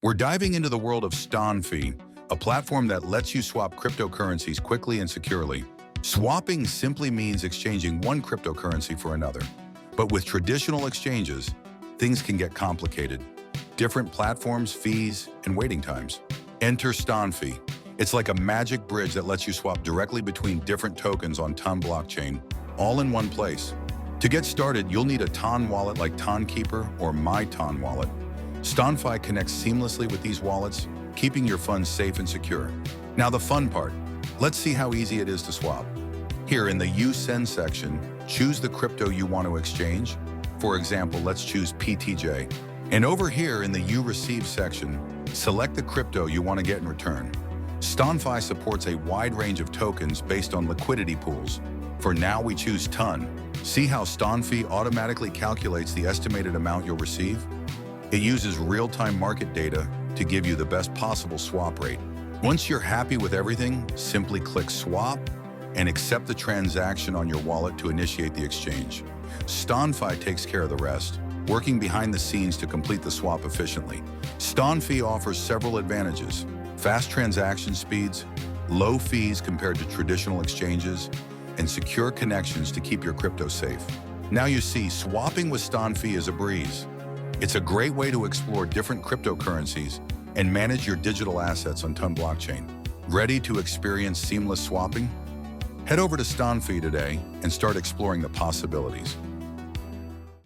We're diving into the world of Ston.fi, a platform that lets you swap cryptocurrencies quickly and securely. Swapping simply means exchanging one cryptocurrency for another. But with traditional exchanges, things can get complicated. Different platforms, fees, and waiting times. Enter Ston.fi. It's like a magic bridge that lets you swap directly between different tokens on Ton blockchain, all in one place. To get started, you'll need a Ton wallet like TonKeeper or My Ton wallet. Ston.fi connects seamlessly with these wallets, keeping your funds safe and secure. Now the fun part. Let's see how easy it is to swap. Here in the You Send section, choose the crypto you want to exchange. For example, let's choose PTJ. And over here in the You Receive section, select the crypto you want to get in return. Ston.fi supports a wide range of tokens based on liquidity pools. For now, we choose Ton. See how Ston.fi automatically calculates the estimated amount you'll receive? It uses real-time market data to give you the best possible swap rate. Once you're happy with everything, simply click Swap and accept the transaction on your wallet to initiate the exchange. Ston.fi takes care of the rest, working behind the scenes to complete the swap efficiently. Ston.fi offers several advantages: fast transaction speeds, low fees compared to traditional exchanges, and secure connections to keep your crypto safe. Now you see, swapping with Ston.fi is a breeze. It's a great way to explore different cryptocurrencies and manage your digital assets on Ton blockchain. Ready to experience seamless swapping? Head over to Ston.fi today and start exploring the possibilities.